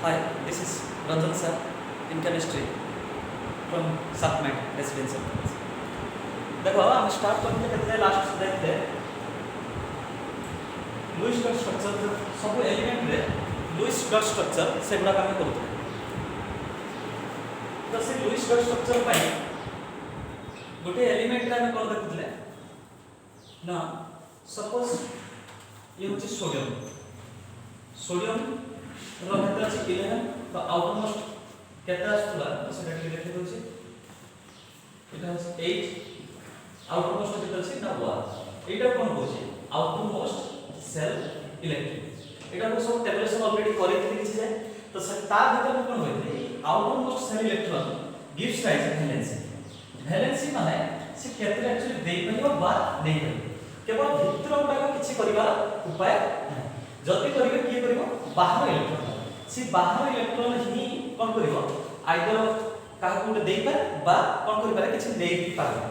Hi, this is Ranjan sir in chemistry from Sapmet Residential College. देखो हम start करने के लास्ट देखते लुईस डॉट स्ट्रक्चर सब एलिमेंट रे लुईस डॉट स्ट्रक्चर से गुडा काम करते तो से लुईस डॉट स्ट्रक्चर पाई गोटे एलिमेंट रे हम कोन देखुतले ना सपोज ये होची सोडियम रो केते अछि 11 तो आउटर मोस्ट केते आस्तला तो सेटा के लिखि दोछि एटा 8 आउटर मोस्ट केते अछि ना 1 एटा कोन होछि आउटर मोस्ट सेल इलेक्ट्रॉन एटा को सब टेबुलेशन ऑलरेडी करिथिलि किछि जे तो से ता भीतर कोन होइथि outermost shell electron gives rise valency माने से केते एक्चुअली देई परियो बा नै परियो केवल भीतर उटा किछि करिबा उपाय नै जति करिवे की करिवो बाहर इलेक्ट्रॉन से बाहर इलेक्ट्रॉन ही कोन करिवो आइदर काहा को देई पर बा कोन करि पारे किछि देई पारे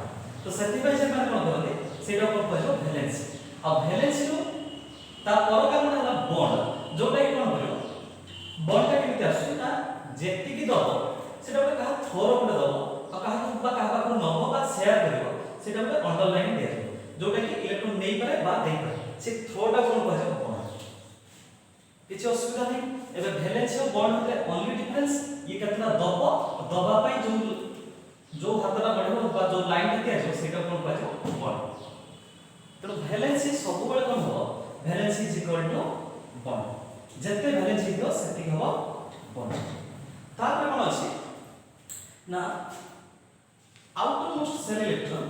तो सेति पय जे माने कोन करले सेटा कोन कहजो वैलेंसी आ वैलेंसी रो ता पर कारण हला बॉन्ड जोटा कि कोन करिवो बॉन्ड का केते आसु ता जेति की दबो सेटा पे काहा थोर कोन दबो आ काहा को नबो बा शेयर करिवो सेटा पे अंडरलाइन दे जोटा कि इलेक्ट्रॉन नै पारे बा देई पारे से थोरटा कोन कहजो बॉन्ड किछि असुविधा नै एबे वैलेंसी और बॉन्ड रे ओनली डिफरेंस ये केतना दबा पई जो हातरा बढ़िबो बा जो लाइन दिया जो सेटा कोन कहजो बॉन्ड तो वैलेंसी सब बेले कोन हो valency is equal to bond जते वैलेंसी दियो सेति हो बॉन्ड तार पे कोन अछि ना outermost shell electron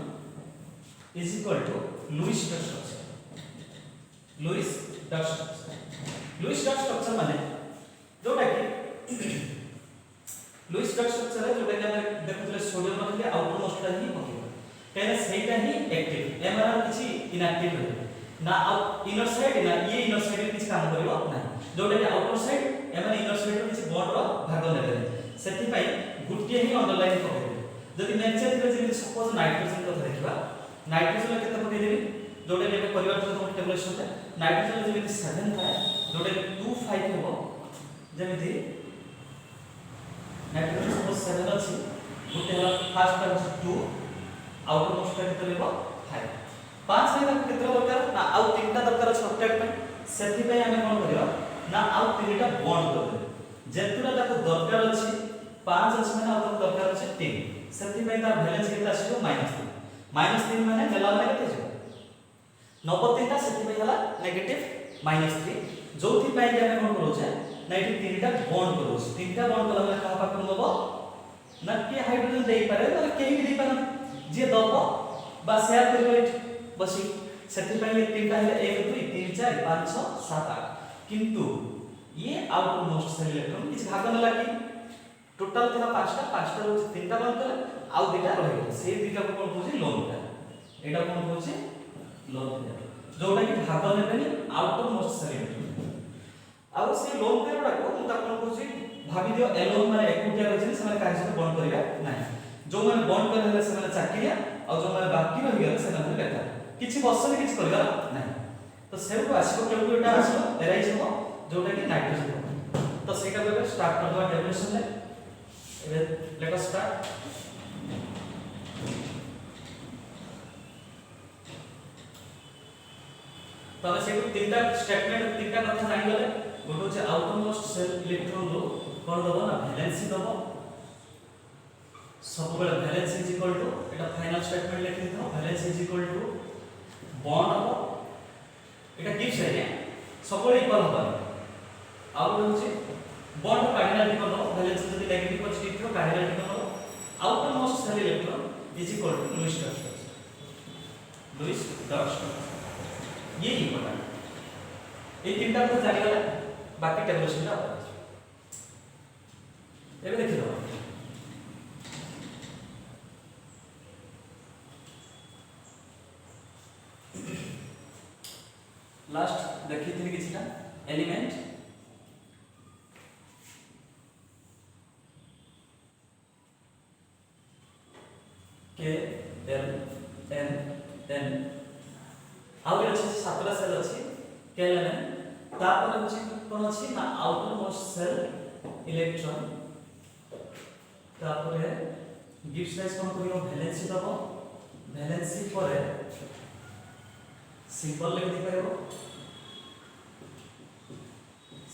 is equal to Lewis dot structure Lewis dot structure माने जोटा कि लुईस डॉट स्ट्रक्चर है जोटा कि हम देखुतले सोडियम रखले आउटर मोस्ट ही पकेबो कहले सेटा ही एक्टिव एमआर किछि इनएक्टिव रहे ना इनर साइड ना ये इनर साइड किछि काम करिवो ना जोटा कि आउटर साइड एमआर इनर साइड रो किछि बॉन्ड रो भाग नेले सेति पई गुटिए ही अंडरलाइन पकेबो जदि नेचर रे जे सपोज नाइट्रोजन को देखिबा नाइट्रोजन केते पके देबी जोटे के परिवार तो टेबुलेशन है नाइट्रोजन जेमिति 7 थाए जोटे 2 5 हेबो जेमिति नाइट्रोजन सपोज 7 अछि गोटे हला फर्स्ट टाइम 2 आउटर मोस्ट केते लेबो 5 5 में केते दरकार ना आउ तीनटा दरकार अछि ऑक्टेट पे सेति पे हमें कोन करियो ना आउ तीनटा बॉन्ड कर दे जेतुरा ताको दरकार अछि 5 अछि माने आउ दरकार अछि 3 सेति पे तार वैलेंस केते आसीबो -3 माने नेला माने केते जो 93 सेति पे हला नेगेटिव -3 जोथि पय के हम कोन करू छै ना एठी तीनटा बॉन्ड करू तीनटा बॉन्ड कला माने कहा पाकर नबो ना के हाइड्रोजन देई पारे ना केही भी देई पारे जे दबो बा शेयर करबो बसी सेति पय ये तीनटा है 1 2 3 4 5 6 7 8 किंतु ये आउटर मोस्ट सेल इलेक्ट्रॉन किछ भाग न लागी टोटल थरा पांचटा रो तीनटा बॉन्ड करे आउ दुटा रहि गेल से दुटा को कोन कहूची लोन का एटा कोन कहूची लोन जोटा कि भाग नेबेनी आउटर मोस्ट सेल इलेक्ट्रॉन आउ से लोन पेयरडा को मु ता कोन कहूची भाबी दियो एलोन माने एकुटिया रहै से माने काहे से बॉन्ड करिया नाही जो माने बॉन्ड करे से माने चाकिया और जो माने बाकी रहि गेल से माने बेकार किछि वर्ष में किछि करिया नाही तो सेउ को आसीबो कैलकुलेटर आसीबो एराइज हो जोटा कि नाइट्रोजन तो सेटा बेबे स्टार्ट कर दवा डेफिनेशन ले एबे लेट अस स्टार्ट तबे से तीनटा स्टेटमेंट तीनटा कथा जानि गले गोटो जे आउटर मोस्ट सेल इलेक्ट्रॉन रो कोन दबो ना वैलेंसी दबो सब बेले वैलेंसी इज इक्वल टू एटा फाइनल स्टेटमेंट लिखि दो valency is equal to bond हो एटा गिव्स है सब बेले इक्वल हो आउ होचे बॉन्ड कार्डिनल को दो वैलेंसी जदि नेगेटिव पॉजिटिव थो कार्डिनल को दो outermost shell electron is equal to Lewis dot structure ये इंपोर्टेंट ये तीनटा तो जानि गला बाकी टेबुलेशन ला एबे देखि दो लास्ट देखि थि किछटा एलिमेंट के एल एन एन आउ अछि सातटा सेल अछि केएलएन तापर अछि কোন আছে না আউটার মোস্ট সেল ইলেকট্রন তারপরে গিভস রাইজ কোন করিও ভ্যালেন্সি দেব ভ্যালেন্সি পরে সিম্বল লিখে পাইব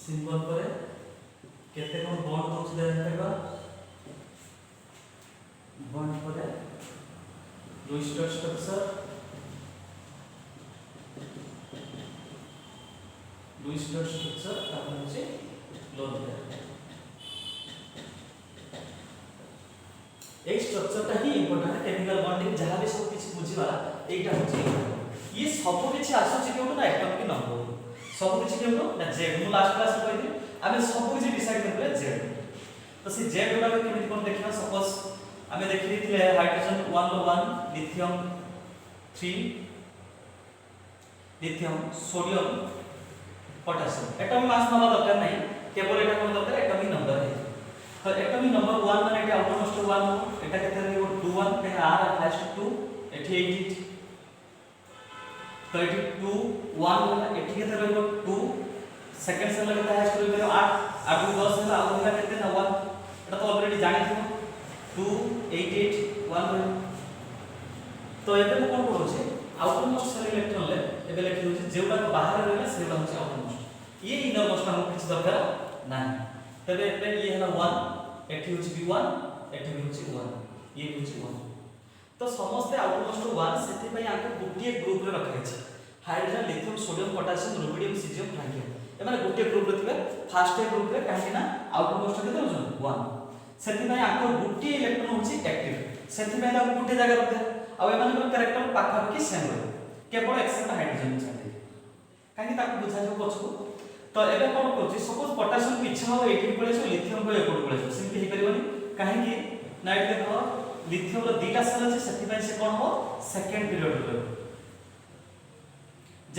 সিম্বল পরে কেতে কোন বন্ড দউছ দেন পাইবা বন্ড পরে দুই স্ট্রাকচার দুই স্ট্রাকচার তারপর হচ্ছে লোন পেয়ার এই স্ট্রাকচারটা হি ইম্পর্টেন্ট কেমিক্যাল বন্ডিং যাহা भी सब কিছু বুঝিবা এইটা হচ্ছে ये सब কিছু আসছে কেউ না এটমিক নম্বর सब কিছু কেউ না জেড মু লাস্ট ক্লাস রে কইলি আমি सब কিছু ডিসাইড করলে জেড তো সেই জেড গুলা কেমিতি কোন দেখিবা सपोज আমি দেখি দিলে hydrogen 1 lithium 3 lithium sodium potassium atomic mass नवा दरकार नहीं केवल एटा कोन दरकार एटॉमिक नंबर है तो एटॉमिक नंबर 1 माने एटा ऑलमोस्ट 1 एटा केते रहइबो 21 के आर हाईएस्ट 2 एठी 8 तो एठी 2 1 एठी केते रहइबो 2 सेकंड से लगता हाईएस्ट रहइबो 8 8 10 है और एटा केते ना 1 एटा तो ऑलरेडी जानि थिबो 2 8 8 1 तो एबे को कोन पढोछे आउटर मोस्ट सेल इलेक्ट्रॉन ले एबे लिखि होछि जेउडा बाहर रहला सेउडा होछि आउटर मोस्ट ये इनर मोस्ट हमको किछ दरकार नाही तबे एबे ये हला 1 एठी होछि v1 एठी भी होछि 1 ये होछि 1 तो समस्त आउटर मोस्ट 1 सेति पई आको गुटिए ग्रुप रे रखा छै hydrogen lithium sodium potassium rubidium caesium francium ए माने गुटिए ग्रुप रे थिबे फर्स्ट ग्रुप रे काहे ना आउटर मोस्ट केते होछ 1 सेति पई आको गुटिए इलेक्ट्रॉन होछि एक्टिव सेति पई ना गुटिए जगह रखते आ ए माने कैरेक्टर पाखा की सेम रहे केवल एक्सेप्ट हाइड्रोजन छाडी काहे ताको बुझा जो पछको तो एबे कोन करछि सपोज पोटेशियम को इच्छा हो 18 पळे सो लिथियम को एकोड पळे सो सिंपली हे परिबनी काहे कि नाइट देखो लिथियम रो दीटा सेल अछि सेति पय से कोन हो सेकंड पीरियड रो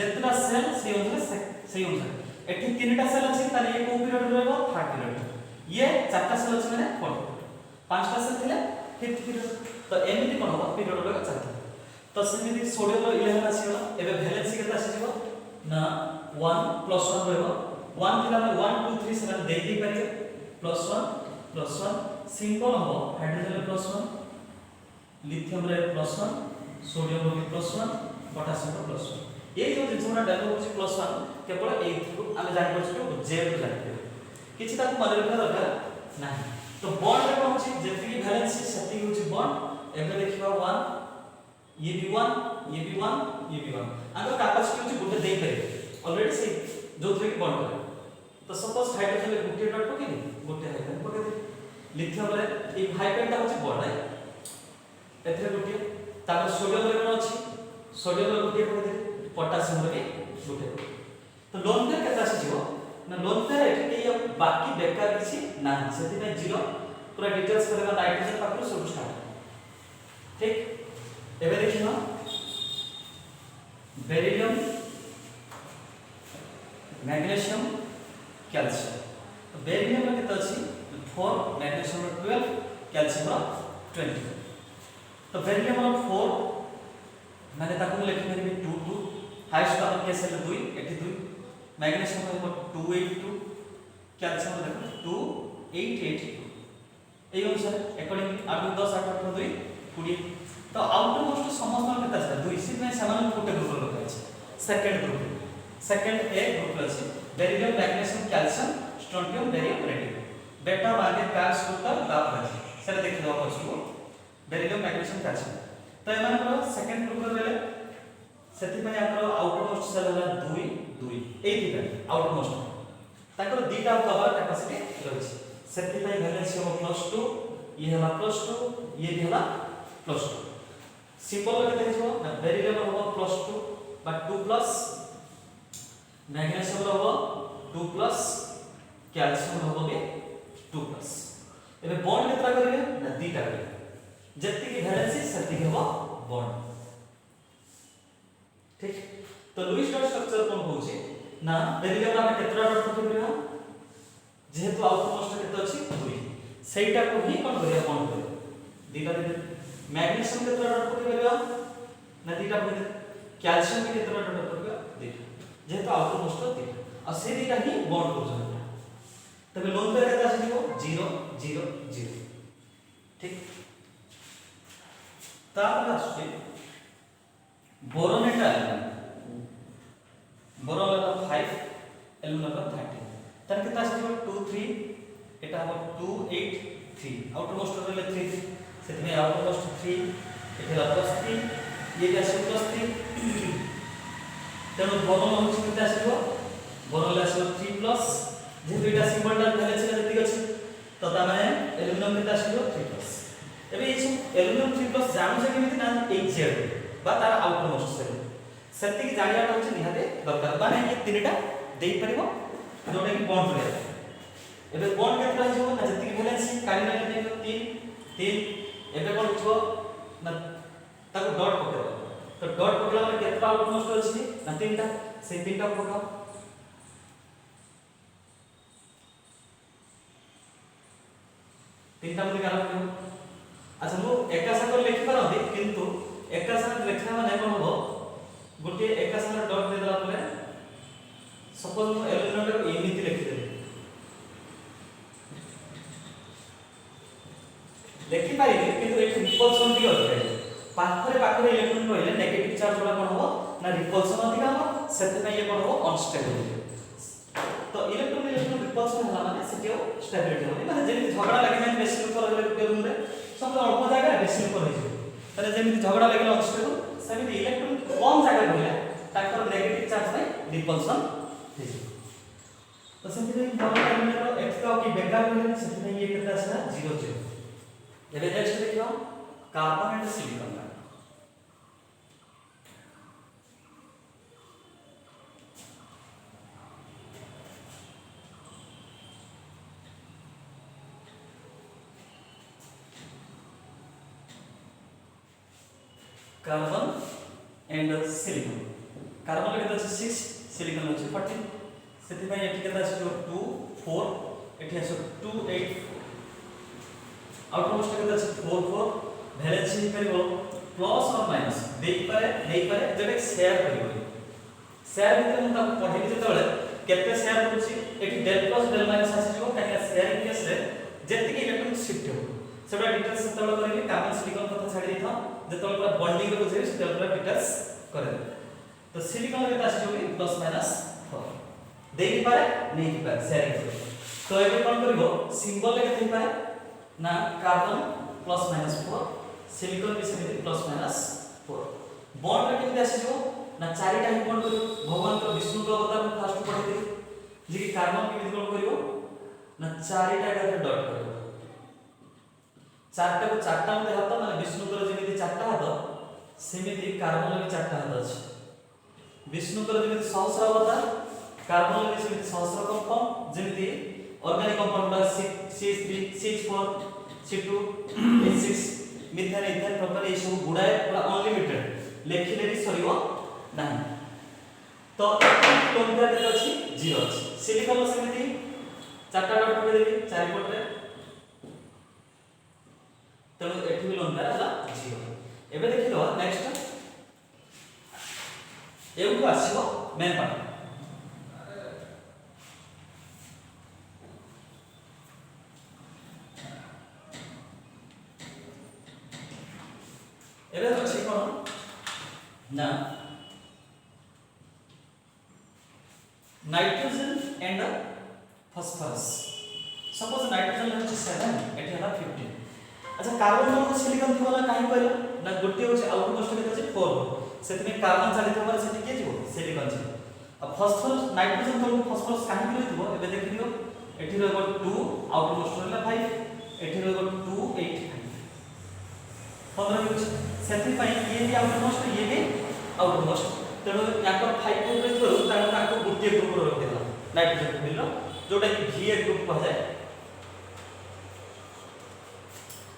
जेतरा सेल से अनुसार एठी तीनटा सेल अछि ताले ये को पीरियड रहबो थर्ड पीरियड ये चारटा सेल अछि माने फोर्थ पांचटा सेल थिले फिफ्थ पीरियड तो एमिति कोन हो पीरियड रो चारटा तो सेमिति सोडियम रो 11 आसीबो एबे वैलेंसी केते आसीबो ना 1 प्लस 1 रहबो 1 थिला में 1 2 3 7 दे दे पारे प्लस 1 सिंपल हो हाइड्रोजन रे प्लस 1 लिथियम रे प्लस 1 सोडियम रे प्लस 1 पोटेशियम रे प्लस 1 ये जो जिनसोना डेवलप होछि प्लस 1 केवल ए थ्रू आमे जानि परछु जेड रो जानि किछि ताको मन रखा दरकार नाही तो बॉन्ड रे कोन होछि जेति वैलेंसी सेति होछि बॉन्ड एबे देखिबा 1 ये भी 1 ये भी 1 ये भी 1 अगर कैपेसिटी होछि गुटे दे पारे ऑलरेडी से जो थ्री बॉन्ड करे तो सपोज हाइड्रोजन रे गुटे डॉट पके गुटे हाइड्रोजन पके दे लिथियम रे ए हाइड्रोजन ता होछि बॉन्ड है एथरे गुटे तापर सोडियम रे कोन अछि सोडियम रे गुटे पके दे पोटेशियम रे गुटे तो लोन पेयर केता आसी जीवो ना लोन पेयर एठी के बाकी बेकार किछि ना सेति में जीरो पूरा डिटेल्स करेगा नाइट्रोजन पाखु सब स्टार्ट ठीक एबे देखियो बेरिलियम मैग्नीशियम कैल्शियम तो बेरिलियम में कितना अछि 4 मैग्नीशियम 12 कैल्शियम 20 तो बेरिलियम 4 माने ताको लिखि परिबे 2 2 हाईएस्ट अपन के सेल 2 एठी 2 मैग्नीशियम 282 कैल्शियम देखो 2882 এই অনুসারে अकॉर्डिंगली 8 10 8 8 2 20 तो आउटर मोस्ट समस्त केता আছে 2 इसी में समान कोटे ग्रुप रखा है second group second A group আছে beryllium magnesium calcium strontium barium radium बेटा मार्के पैक्स होता दाब है सेटा देखि दो पछको बेरिलियम मैग्नीशियम कैल्शियम तो एमान को सेकंड ग्रुप रे सेति पय आकर आउटर मोस्ट सेल होला 2 2 ए दिबे आउटर मोस्ट ताकर दीटा कवर कैपेसिटी रहछि सेति पय वैलेंसी हो +2 ये होला +2 ये भी होला +2 सिंपल केते हिजो ना बेरिलियम हो +2 बट 2 प्लस मैग्नीशियम हो 2 प्लस कैल्शियम हो बे 2 प्लस एबे बॉन्ड केतरा करिवे ना दीटा करिवे जत्ति की वैलेंसी सेति के हो बॉन्ड ठीक तो लुईस डॉट स्ट्रक्चर कोन होउची ना बेरिलियम में केतरा डॉट पकेबा जेहेतु आउटर मोस्ट केते अछि 2 सेटा को ही कोन करिया बॉन्ड करे दीटा दे मैग्नीशियम केतरा डॉट पकेबा ना दीटा पके कैल्शियम के केतरा डॉट पकेबा दीटा जेहेतु आउटर मोस्ट दीटा आ से दिटा ही बॉन्ड करछन तबे लोन पेयर केते आसी दिबो 0 0 0 ठीक तापर आछे बोरोन एटा बोरोन एटा 5 एल्युमिनियम का 30 तार केते आसी दिबो 2 3 एटा हो 2 8 3 आउटर मोस्ट रहले 3 सेति में आउटर मोस्ट 3 एटा प्लस 3 ये भी आसी प्लस 3 तेणु बोरोन होछि केते आसीबो बोरोन ले आसीबो 3 प्लस जे दुईटा सिंबल टा भ्यालु छै जति अछि तो ता माने एल्युमिनियम केते आसीबो 3 प्लस एबे ई सब एल्युमिनियम 3 प्लस जानु छै केमिति ना HZ बा तार आउटर मोस्ट सेल सेति कि जानिया होछि निहाते दरकार माने ये तीनटा देई परिबो जोटा कि बॉन्ड रे एबे बॉन्ड केते रहि जबो ना जति कि वैलेंसी काढी नै 3 एबे कोन छो ना ताको डॉट पकेबो तो डॉट पकला माने केतरा आउटर मोस्ट अछि ना तीनटा से तीनटा पकाओ तीनटा मध्ये काला पकेबो अच्छा मु एका संग लिखि परंती किंतु एका संग लिखना माने कोन हो गोटे एका संग डॉट दे दला परे सपोज मु एलिमेंट को एमिति लिखि दे लिखि पारिबे किंतु एक रिपल्सन दियो है पाखरे इलेक्ट्रॉन रहले नेगेटिव चार्ज वाला कोन हो ना रिपल्सन अधिक हो सेते में ये कोन हो अनस्टेबल तो इलेक्ट्रॉन रिपल्सन होला माने सेटियो स्टेबिलिटी हो माने जेमि झगड़ा लागि नै मेशिन ऊपर रहले गुटे रूम रे सब अल्प जगह मेशिन ऊपर होई छै तने जेमि झगड़ा लागि अनस्टेबल सेमि इलेक्ट्रॉन कम जगह रहले ताकर नेगेटिव चार्ज में रिपल्सन हे छै तो सेति में झगड़ा लागि एक्स का की बेकार रहले सेति में ये केता छै 0 0 एबे नेक्स्ट देखियो carbon and silicon carbon and silicon carbon केते अछि 6 सिलिकॉन अछि 14 सेति पय एठी केते अछि 2 4 एठी अछि 2 8 आउटर मोस्ट केते अछि 4 4 वैलेंसी करिवो प्लस और माइनस देई पारे नै पारे जबे शेयर करिवो शेयर भितर हम ताको पढेली जेतबेले केते शेयर होछि एठी डेल प्लस डेल माइनस आसी जिवो काहे शेयरिंग केस रे जेति कि इलेक्ट्रॉन शिफ्ट हो सेबा डिटेल्स सेतबेले करिले कार्बन सिलिकॉन कथा छाडी देथौ जेतबेले पूरा बॉन्डिंग रे बुझे सेतबेले पूरा डिटेल्स करे तो सिलिकॉन केते आसी जिवो प्लस माइनस 4 देई पारे नै पारे शेयरिंग तो एबे कोन करिवो सिंबल केते पारे ना कार्बन प्लस माइनस 4 सिलिकॉन भी सेमि प्लस माइनस 4 बॉन्ड रे केते आसी जिवो ना चारिटा ही बॉन्ड करिवो भगवान तो विष्णु का अवतार में फास्ट पढे दे जे कि कार्बन के कोन करिवो ना चारिटा का डॉट करिवो चारटा को चारटा में हाथ माने विष्णु कर जेमिति चारटा हाथ सेमिति कार्बन में चारटा हाथ अछि विष्णु कर जेमिति सहस्र अवतार कार्बन में सेमिति सहस्र कंपाउंड जेमिति organic compound CH3 CH4 C2 H6 methane ethane propane ए सब गुडाए पूरा अनलिमिटेड लेखिले भी सरियो नाही तो लोन पेयर केते अछि 0 अछि सिलिकॉन सेमिति चारटा डॉट पके देबी चारि पट रे तो एठी भी लोन पेयर हला 0 एबे देखिलो नेक्स्ट एउ आसीबो मेन पार्ट एबे अछि कोन ना nitrogen and phosphorus suppose nitrogen होछि 7 एठी हला 15 अच्छा कार्बन मोनो सिलिकॉन थिबो ना काहे कहलो ना गोटे होछि आउटर मोस्ट केते अछि 4 सेति में कार्बन चाली थबार सेति के जिवो सिलिकॉन छै अब फॉस्फोरस नाइट्रोजन तो फॉस्फोरस काहे कि रहइबो एबे देखियो एठी रहबो 2 आउटर मोस्ट रहला 5 एठी रहबो 2 8 15 होछि सेति पई ये भी आउटर मोस्ट ये भी आउटर मोस्ट तेणु याकर 5 ग्रुप रे थरो ताको गोटे ग्रुप रो रखि देला नाइट्रोजन मिललो जोटा कि V ग्रुप कह जाय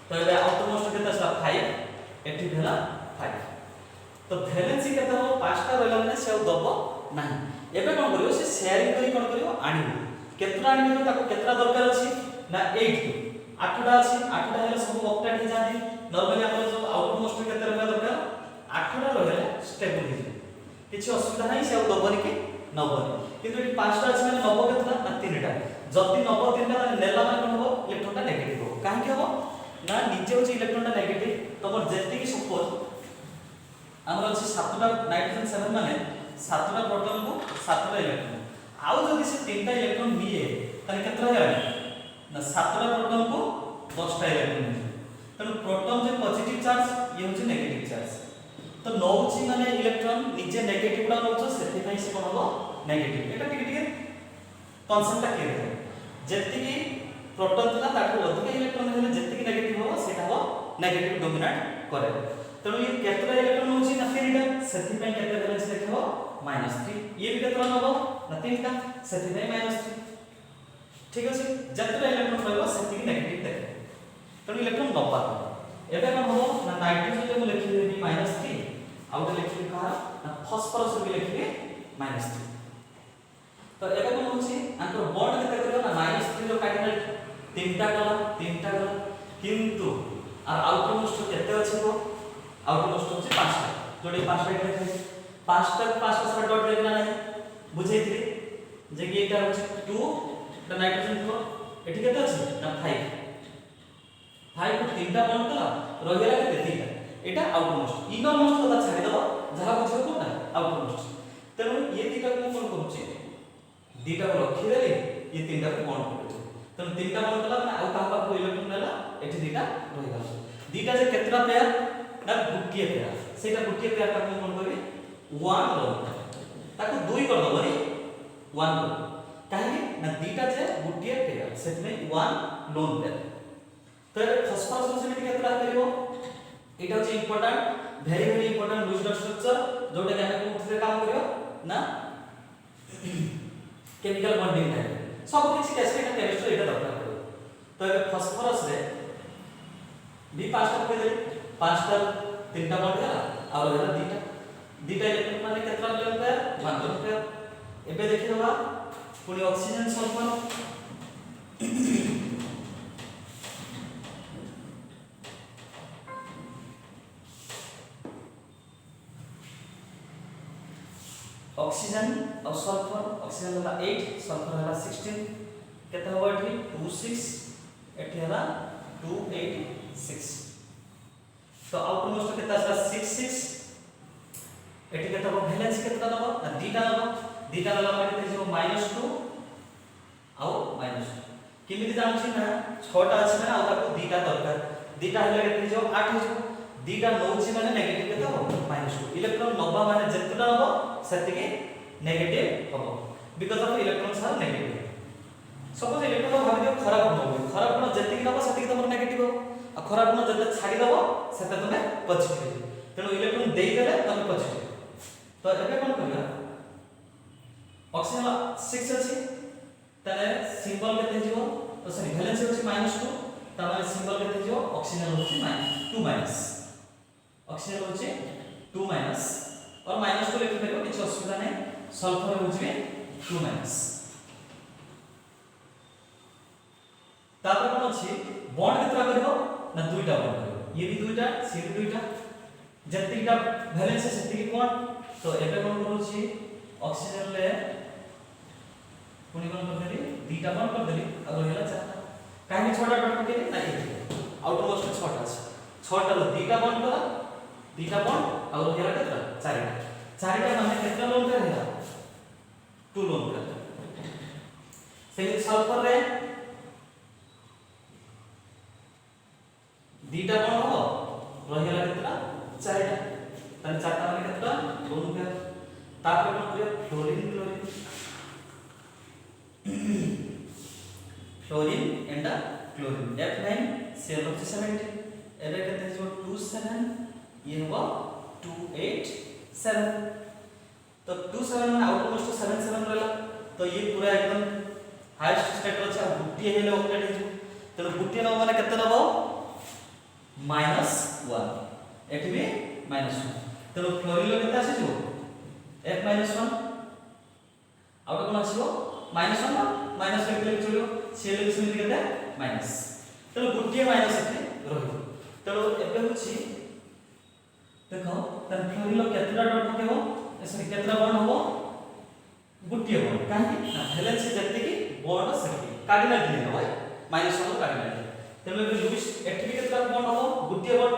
तो एबे आउटर मोस्ट केते असला 5 एठी भेला 5 तो वैलेंसी केते हो पांचटा रहला माने से दबो नाही एबे कोन करियो से शेयरिंग करी कोन करियो आनिबो केतरा आनिबो ताको केतरा दरकार अछि ना 8 8टा अछि 8टा हेले सब ऑक्टेट हे जानी नॉर्मली हमर जो आउटर मोस्ट केते रहला दरकार 8टा रहले स्टेबल हे किछि असुविधा नाही से दबोनी कि नबोनी কিন্তু এটি 5টা আছে মানে নব কেতটা না 3টা যদি নব 3টা মানে নেলা মানে কোন হবো ইলেক্ট্রনটা নেগেটিভ হবো কাহিকি হবো না নিচে হচ্ছে ইলেক্ট্রনটা নেগেটিভ তখন যেতিকি সপোজ আমরা হচ্ছে 7টা নাইট্রোজেন 7 মানে 7টা প্রোটন को 7টা ইলেকট্রন আউ যদি সে 3টা ইলেকট্রন নিয়ে তাহলে কেতটা হবে না 7টা প্রোটন को 10টা ইলেকট্রন নিয়ে তেଣु प्रोटॉन जो पॉजिटिव चार्ज ये होची नेगेटिव चार्ज तो नौची माने इलेक्ट्रॉन निजे नेगेटिव ला नौछ सेति पई से कोन हो नेगेटिव एटा टिके कांसेप्ट के रे जेति की प्रोटॉन थला ताको अधिक इलेक्ट्रॉन हेले जेति की नेगेटिव हो सेटा हो नेगेटिव डोमिनेट करे तेणु ये केतरा इलेक्ट्रॉन होची ना 3टा सेति पई केते बैलेंस देखो -3 ये भी केतरा नबो ना 3टा सेति पई -3 ठीक अछि जेतरा इलेक्ट्रॉन रहबो सेति की नेगेटिव देखे तो इलेक्ट्रॉन नपा एबे कोन हो ना नाइट्रोजन जे लिखि देबी -3 आउटे लिखि का ना फास्फोरस भी लिखि -3 तो एबे कोन होची अंतर बॉन्ड केते करियो ना -3 रो काटिना तीनटा गला किंतु आर आउटर मोस्ट केते अछि हो आउटर मोस्ट होची 5टा जोडी 5टा लिखि 5टा सारा डॉट लेना नहीं बुझैथि जे कि एटा होची 2 द नाइट्रोजन को एठी केते अछि ना 5 5 को 3टा बॉन्ड कला रहिला केते 3टा एटा आउटर मोस्ट इनर मोस्ट को छाडी दबो जहा बुझियो को ना आउटर मोस्ट तेनु ये 3टा को कोन करूची 2टा को रखि देली ये 3टा को बॉन्ड करूची तेनु 3टा बॉन्ड कला ना आउ का को इलेक्ट्रॉन नेला एठी 2टा रहि गला 2टा जे केतरा पेयर ना गुटिए पेयर सेटा गुटिए पेयर का कोन करबे 1 लो ताको 2 कर दबो रे 1 कर काहे ना 2टा जे गुटिए पेयर सेतमे 1 लोन पेयर तो फॉस्फोरस सोसाइटी केतरा करिवो एटा होची important very important Louis structure जोटा के हम कोथरे काम करियो ना केमिकल बॉन्डिंग है सब किछि केमिस्ट्री एटा दरकार पड़ो तो फॉस्फोरस रे भी 5टा पे दे 5टा 3टा बॉन्ड है और रहला 2टा इलेक्ट्रॉन माने केतरा लोन पेयर 1 लोन पेयर एबे देखिबा पुनी ऑक्सीजन सल्फर ऑक्सीजन और सल्फर ऑक्सीजन हला 8 सल्फर हला 16 केते हो एठी 26 एठी हला 286 तो आउटर मोस्ट केते हला 66 एठी केते हो वैलेंस केते नबो ना 2टा नबो 2टा नला माने केते हो -2 आउ -2 किमिति जानछि ना 6टा अछि ना आउ ताको 2टा दरकार 2टा हेले केते हो 8 हो 2टा नौछि माने नेगेटिव केते हो -2 इलेक्ट्रॉन नबा माने जेतुटा नबो सेति के नेगेटिव हो because of electrons are negative suppose electron भाबि दियो खराब गुण जेति के नबो सेति के तमर नेगेटिव हो आ खराब गुण जते छाडी दबो सेते तमे पॉजिटिव तेनो इलेक्ट्रॉन देई देले तमे पॉजिटिव तो एबे कोन करिया ऑक्सीजन 6 अछि तने सिंबल केते जिवो तो सॉरी वैलेंस होछि -2 तमाने सिंबल केते जिवो ऑक्सीजन होछि -2 ऑक्सीजन होछि 2 और माइनस को लिखि परियो किछ असुविधा नै सल्फर होछि 2 तापर कोन अछि बॉन्ड केतरा करियो ना 2टा बॉन्ड करियो ये भी 2टा से भी 2टा जतिटा वैलेंस सेति कोन तो एबे कोन करूछि ऑक्सीजन ले पुनी कोन कर देली 2टा बॉन्ड कर देली और हेला 4टा काहे 6टा डॉट पकेली ना ये आउटर मोस्ट 6टा अछि 6टा लो 2टा बॉन्ड करा 2टा बॉन्ड और हेला केतरा 4टा माने केतरा लोन पेयर हेला 2 लोन पेयर से सल्फर रे 2टा बॉन्ड हो रहिला केतरा 4टा तने 4टा माने केतरा लोन पेयर तापर कोन करियो fluorine and chlorine F9 shell of 17 एबे केते जो 27 ये हो 287 तो 27 में आउटर मोस्ट 77 रहला तो ये पूरा एकदम हाईएस्ट स्टेट अछि आ गुटी हेले ऑक्टेट हे तो गुटी न माने केते नबो -1 एठी भी -1 तो फ्लोरीन लो केते आसी जो F -1 आउटर कोन आसीबो -1 ना माइनस लिखले चलियो सेल भी सेमि केते माइनस तो गुटी माइनस एठी रहिबो तो एबे होछि देखो तन फ्लोरीन लो केतरा डॉट पकेबो सॉरी केतरा बॉन्ड होबो गुटिए बॉन्ड काहे ना वैलेंसी जति की बॉन्ड सेति कार्डिनल नहीं होय -1 कार्डिनल तेमे लुईस एक्टिविटी केतरा बॉन्ड हो गुटिए बॉन्ड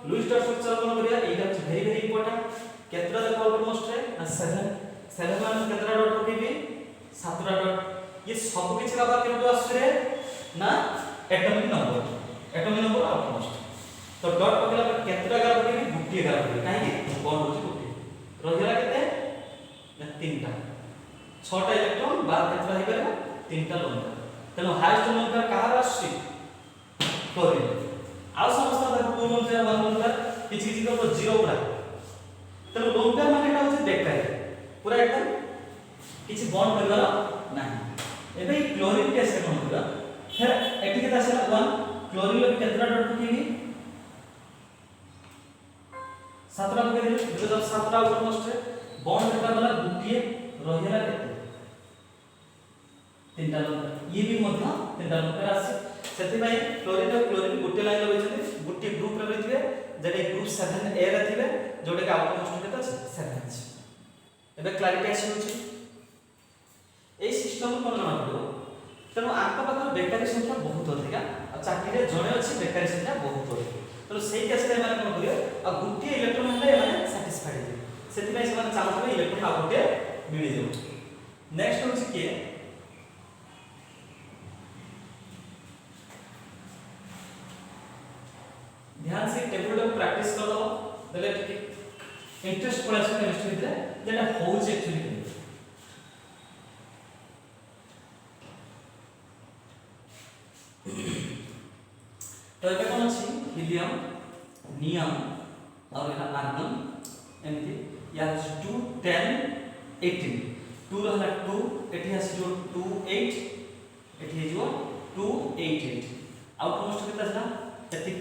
लुईस डॉट स्ट्रक्चर कोन करिया एटा वेरी वेरी इंपोर्टेंट केतरा देखो ऑलमोस्ट रे ना 7 मान केतरा डॉट पकेबी 7 डॉट ये सब किछि का बात केतरा आछे रे ना एटॉमिक नंबर ऑलमोस्ट तो डॉट पकेला केतरा का पकेबी गुटिए का पकेबी काहे बॉन्ड होची गुटिए रहिला केते ना 3टा 6टा इलेक्ट्रॉन बार केतरा हे परबो 3टा लोन तेनो हाईएस्ट लोन का कहार आसी क्लोरीन आ समस्त देखो 2 लोन से 1 लोन का किछि किछि को 0 पूरा तेनो लोन का माने का होचे बेकार पूरा एकदम किछि बॉन्ड करवाला नाही एबे क्लोरीन कैसे कोन पूरा फिर एटी केता आसेला 1 क्लोरीन लो केतरा डॉट पकेबी 7टा पके देले जब 7टा ऑलमोस्ट बॉन्ड केतरा वाला गुटिए रहिला केते 3टा लोन ये भी मध्य 3टा लोन पर आसी सेति भाई क्लोरीन और क्लोरीन गुटे लाइन लबैछथि गुटे ग्रुप रे रहिथिबे जेटे ग्रुप 7a रे थिबे जोटे का ऑलमोस्ट केते अछि 7 अछि एबे क्लैरिटी आसी होछि ए सिस्टम कोन ना पड़ो तेनो आंक पाखर बेकारी संख्या बहुत अधिका आ चाकरी रे जणे अछि बेकारी संख्या बहुत अधिका तो सेही केस रे माने कोन करियो आ गुटे इलेक्ट्रॉन हले माने सैटिस्फाइड हे सेति भाई से माने चाहबे इलेक्ट्रॉन आ गुटे मिली जाउ नेक्स्ट होछि के ध्यान से टेबल को प्रैक्टिस कर दो तले इंटरेस्ट पड़े से केमिस्ट्री भितरे जेटा होउछ एक्चुअली तो एबे कोन अछि हीलियम नियम और एला आर्गन एमति या 2 10 18 2 रहला 2 एठी आसी जो 2 8 एठी जो 2 8 8 आउटमोस्ट केता छला एति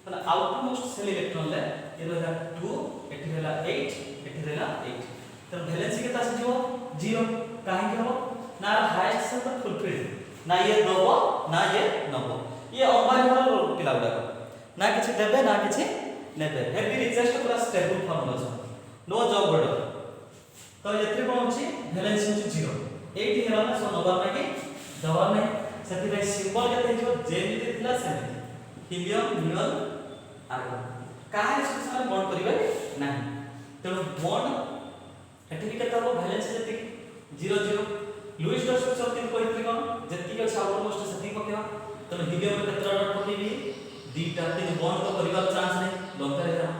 तने आउटमोस्ट सेल इलेक्ट्रॉन ले ये रहला 2 एठी रहला 8 एठी रहला 8 तो वैलेंसी केता आसी जो 0 काहे के हो ना हाईएस्ट सेल तो फुलफिल ना ये दबो ना ये नबो ये अंबारी वाला पिला गुडा ना किछि देबे ना किछि नेबे हेवी रिचेस्ट पूरा स्टेबल फॉर्म अछि नो जॉब बॉर्डर तो एथि कोन अछि वैलेंसी अछि 0 एठी हेला ना सो नंबर ना कि जवाब नै सेति भाई सिंबल केते जो जेमिति थिला सेमिति हीलियम नियन आर्गन काहे से सारे बॉन्ड करिवे नाही तेनु बॉन्ड एठी केते हो वैलेंसी जति 0 0 लुईस डॉट स्ट्रक्चर तीन कहितली कोन जति के ऑलमोस्ट सेति पकेवा तो हीलियम में केतरा डॉट पकेबी दीटा तीन बॉन्ड तो करिवा चांस नै लंका रेखा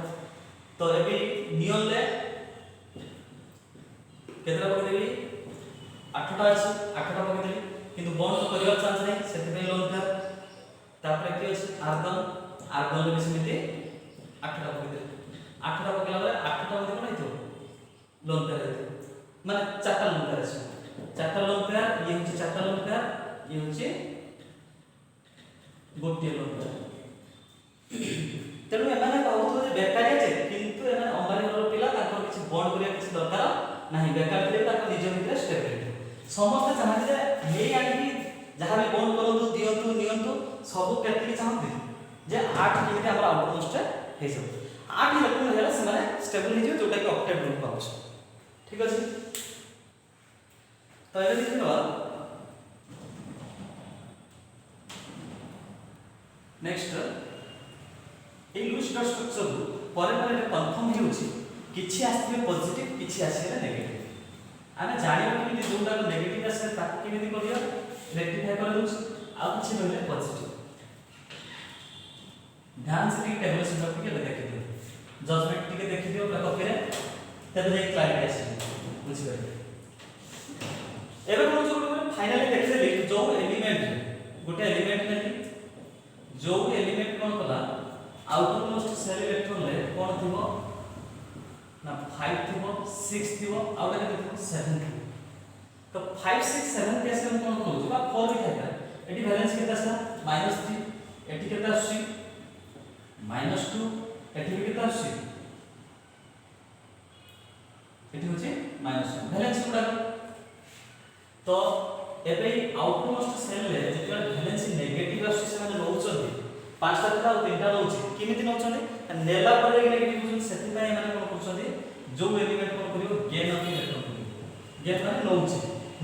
तो एबी नियन ले केतरा पकेबी 8टा अछि 8टा पकेबी किंतु बॉन्ड तो करिवा चांस नै सेति पे लंका तापरे कि अछि आर्गन ले समिति 8टा पकेबी 8टा पकेला बेले 8टा मध्ये कोन हेतो लंका हेतो माने 4टा लंका अछि 4टा लंका ये होछि 4टा लंका ये होछि गोटिए लंका तेनु एमाने कहउतो जे बेकारी जे किंतु एमाने अंबारी घर पिला ताकर किछि बॉन्ड करिया किछि दरकार नाही बेकार पिले ताकर निज भितर स्टेबिलिटी समस्त चाहते जे हे आनी जहां भी बॉन्ड करंतु दियंतु नियंतु सब केतकी चाहते जे 8 केमिति हमर आउटमोस्ट हे सब 8 इलेक्ट्रॉन हेला से माने स्टेबल हे जो जोटा कि ऑक्टेट ग्रुप पाउछ ठीक अछि तो एबे देखिनो नेक्स्ट ए लुईस डॉट स्ट्रक्चर परे परे कंफर्म हे होछि किछि आस्थिबे पॉजिटिव किछि आसीले नेगेटिव आमे जानिबा कि जोटा नेगेटिव आसे ताकि केमिति करिया रेक्टिफाई कर दोछ आ किछि रहले पॉजिटिव ध्यान से टेबल सिस्टम के देखि दियो जजमेंट टिके देखि दियो पूरा कॉपी रे तबे जे क्लारिटी आसी बुझि गए एबे कोन जो फाइनली देखले जो एलिमेंट गोटे एलिमेंट ने जो एलिमेंट कोन कला आउटरमोस्ट सेल इलेक्ट्रॉन ले कोन थिबो ना 5 थिबो 6 थिबो आउट के थिबो 7 थिबो तो 5 6 7 केस में कोन होछ बा 4 भी थाका एटी बैलेंस केता सा -3 एटी केता आसी -2 एटी भी केता आसी एटी होची -1 बैलेंस गुडा तो एबे आउटमोस्ट सेल ले जेतला बैलेंस नेगेटिव आसी से माने नउचंदी पांचटा था और तीनटा नउची किमिति नउचंदी नेला परे नेगेटिव होचन सेति पाए माने कोन करछंदी जो एलिमेंट कोन करियो गेन ऑफ इलेक्ट्रॉन करियो गेन माने नउची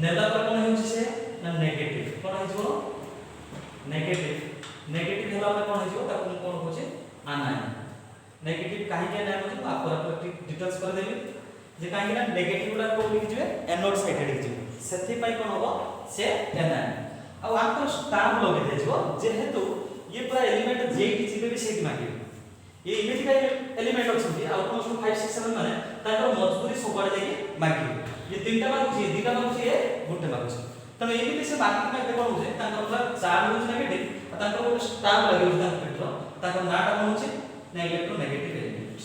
नेला पर कोन होउछि से ना नेगेटिव कोन हो जो नेगेटिव होला पर कोन हो जो ता कोन होचे आनायन नेगेटिव काहे के ना हो आपको डिटेल्स कर देबी जे काहे ना नेगेटिव गुला को लिखि जबे एनोड साइड लिखि जबे सेथि पई कोन होबो से एनायन आ आपको स्टाम्प लगे दे जो जेहेतु ये पूरा एलिमेंट जेटी जिबे भी सेठी मागे ये इमेज का एलिमेंट अछि आउटमोस्ट 5 6 7 माने ताकर मजबूरी सबड जाई मागे ये तीनटा मागुची दुटा मागुची ए गुटे मागुची तने एमिति से बाकी में देखो होजे ताकर पूरा चार्ज होज नेगेटिव ताकर गोटे स्टाम्प लगे होज ताकर पेट्रो ताकर नाटा कोन होची ना इलेक्ट्रोनेगेटिव एलिमेंट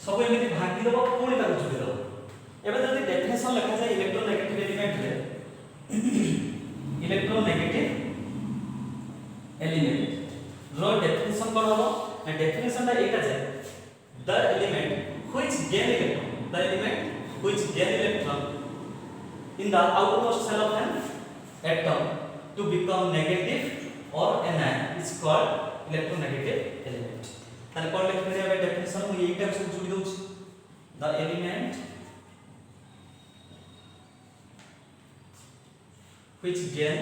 सब एमिति भागी दबो पुणी ताको जोड़ी दबो एबे जदी डेफिनेशन लिखा जाय इलेक्ट्रोनेगेटिव एलिमेंट रे इलेक्ट्रोनेगेटिव एलिमेंट रो डेफिनेशन कोन होबो ना डेफिनेशन दा एटा जाय the element which gain electron the element which gain electron in the outermost shell of an atom to become negative or anion is called electronegative element ताले कोन लिख रे बे definition में एटा सब जोड़ी दउ छी the element which gain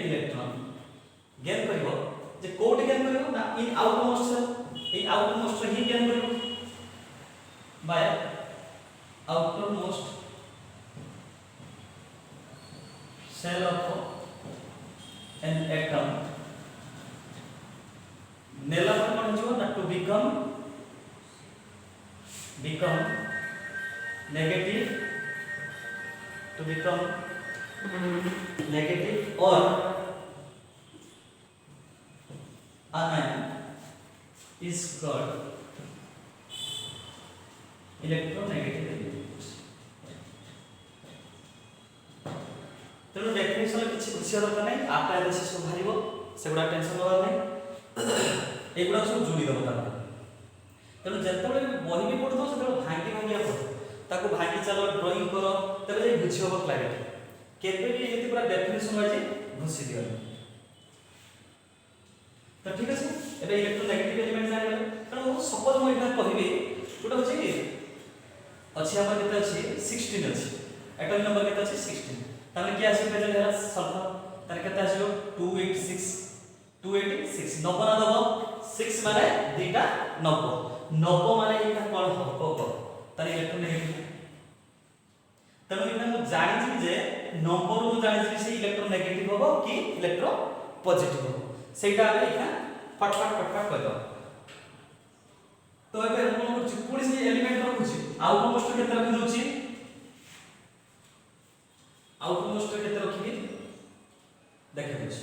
electron gain करिवो जे कोड gain करिवो ना in outermost shell A outermost he gain करिवो by outermost shell of an atom नेला पर कोन जो ना to become negative or anion is called electronegative element तेणु डेफिनेशन किछि बुझिया दरकार नै आपा एदे से सब भारिबो सेगुडा टेंशन होबा नै एगुडा सब जोड़ी दबो ता तेणु जेतबे बही भी पढतो सेतबे भांगी आ पढो ताको भांगी चलो ड्राइंग करो तबे जे बुझि होबो क्लैरिटी केबे भी एति पूरा डेफिनेशन वाइज घुसी दियो तो ठीक আছে एबे इलेक्ट्रोनेगेटिव एलिमेंट जानि गेल तेणु सपोज মই इना कहिबी गोटा होछि कि अछि हमर केते अछि 16 अछि एटॉमिक नंबर केते अछि 16 ताने कि आसी प्रेजेंट हैला सल्फर ताने केते आसीयो 286 नंबर ना दबो 6 माने दुटा 90 माने एटा कोन हबो ताने इलेक्ट्रोनेगेटिव तनु इना मु जानि छी जे नंबर मु जानि छी से इलेक्ट्रोनेगेटिव हबो कि इलेक्ट्रो पॉजिटिव हबो सेटा आबे इना फटफट कह दो तो एबे हम कोन करछि पुणी से एलिमेंट रखुछि आउटमोस्ट केते रखि दोछि आउटमोस्ट केते रखिबी देखै दोछि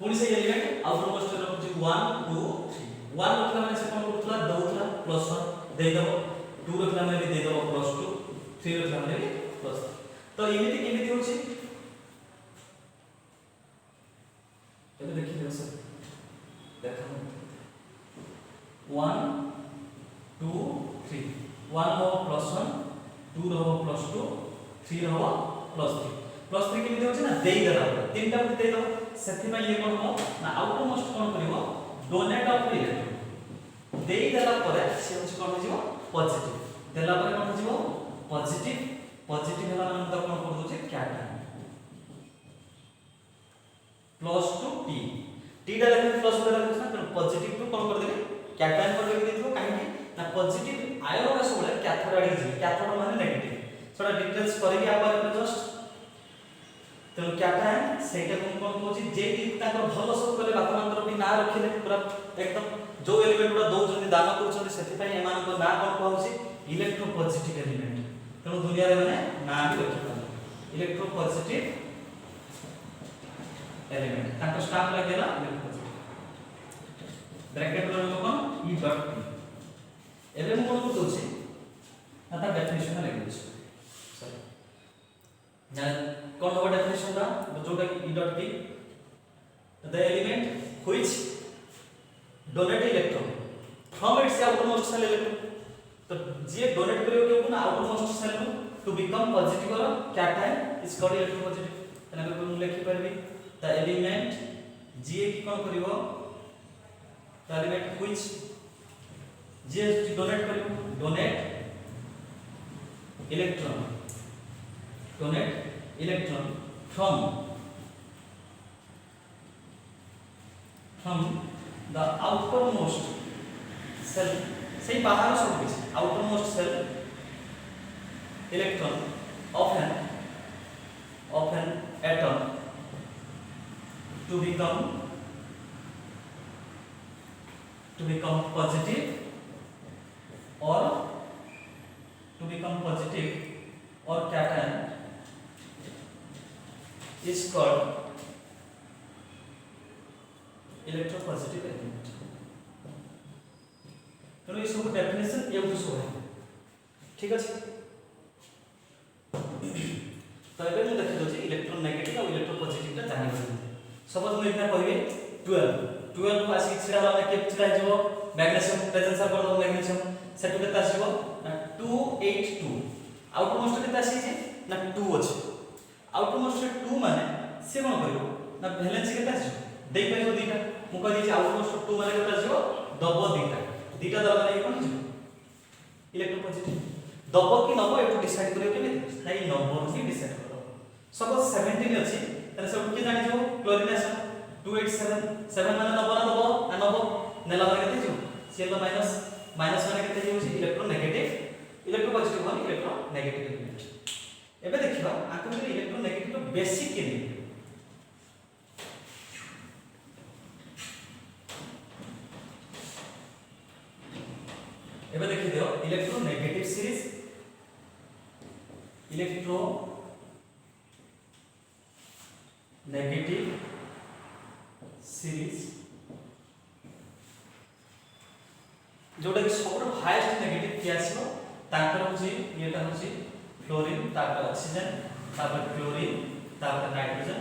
पुणी से एलिमेंट आउटमोस्ट रखुछि 1 2 3 1 रखला माने से कोन करथला दउथला +1 दे दबो 2 रखला माने दे दबो +2 3 रखला माने +1 तो एमिति केमिति होछि एबे देखि दियो सर देखा 1 2 3 1 हो +1 2 हो +2 3 हो +3 केमिति होछि ना देई देला तीनटा मते देई दो सेथि में ये कोन हो ना आउटमोस्ट कोन करिवो डोनेट ऑफ इलेक्ट्रॉन देई देला परे से होछि कोन हो जिवो पॉजिटिव देला परे कोन हो जिवो पॉजिटिव होला मन त कोन कर दोछि कैटआयन +2 टी डाले प्लस हो डाले ना तो पॉजिटिव टू कोन कर देबे कैटआयन पर लगे दिथो काहे ना पॉजिटिव आयन का सबले कैथोड आडी जे कैथोड माने नेगेटिव थोड़ा डिटेल्स करेगी आप जस्ट तो कैटआयन सेटा कोन कोछि जे कि ताकर भलो सब कले बापमानर भी ना रखिले पूरा एकदम जो एलिमेंट गुडा दो जने दान करछन सेति पई एमान को ना कोन कहउछि इलेक्ट्रोपॉजिटिव एलिमेंट तेणु दुनिया रे माने ना भी रखि इलेक्ट्रोपॉजिटिव एलिमेंट ताकर स्टाफ लागेला ब्रैकेट रो कोन ई डॉट पी एबे हम कोन दोछि आता डेफिनेशन लागै छै सर ना कोन हो डेफिनेशन दा जोटा कि E dot P the element which donate electron from its outermost shell electron तो जे डोनेट करियो के ना outermost shell to become positive और कैटआयन इज कॉल्ड इलेक्ट्रोपॉजिटिव एना को लिखि परबी द एलिमेंट जीए की कोन करिवो एलिमेंट व्हिच जीए डोनेट करिवो donate electron from the outermost cell say बाहर सब कुछ outermost cell electron of an atom to become positive or cation is called electropositive element. तो ये सब डेफिनेशन एवढं सो है ठीक আছে तो ଏବେ ମୁଁ ଦେଖି ଦଉଛି ଇଲେକ୍ଟ୍ରୋନେଗେଟିଭ ଆଉ ଇଲେକ୍ଟ୍ରୋପୋଜିଟିଭ ଟା ଜାଣି ଗଲେ ସପୋଜ ମୁଁ ଏଇଟା କହିବି 12 କୁ ଆସିକି ଛିଡ଼ା ହେଲା ମାନେ କେତେ ଛିଡ଼ା ହେଇଯିବ ମ୍ୟାଗ୍ନେସିୟମ ପ୍ରେଜେନ୍ସ ଆର କରିଦବ ମ୍ୟାଗ୍ନେସିୟମ ସେଟୁ କେତେ ଆସିବ ନା 282 ଆଉଟମୋଷ୍ଟ କେତେ ଆସିଛି ନା 2 ଅଛି ଆଉଟମୋଷ୍ଟ 2 ମାନେ ସେ କଣ କରିବ ନା ଭ୍ୟାଲେନ୍ସ କେତେ ଆସିବ देई परिबो दीटा मु कह दिछि आउटमोस्ट 2 माने केटा आसीबो दबो दीटा दबा नै कोन जिवो इलेक्ट्रोपॉजिटिव दबो कि नबो एटु डिसाइड करियो केमे नै नंबर ही डिसाइड करो सपोज 17 अछि तने सब के जानि जो क्लोरिनेशन 287 7 माने नबो ना दबो ना नबो नेला माने केते जिवो Cl माइनस माने केते जिवो electronegative electropositive one electronegative element एबे देखिबा आकु इलेक्ट्रोनेगेटिव बेसिक के नै एबे देखि दियो इलेक्ट्रोनेगेटिव सीरीज जोटा कि सब हाईएस्ट नेगेटिव की आसीबो ताकर होची एटा होची फ्लोरीन तापर ऑक्सीजन तापर क्लोरीन तापर नाइट्रोजन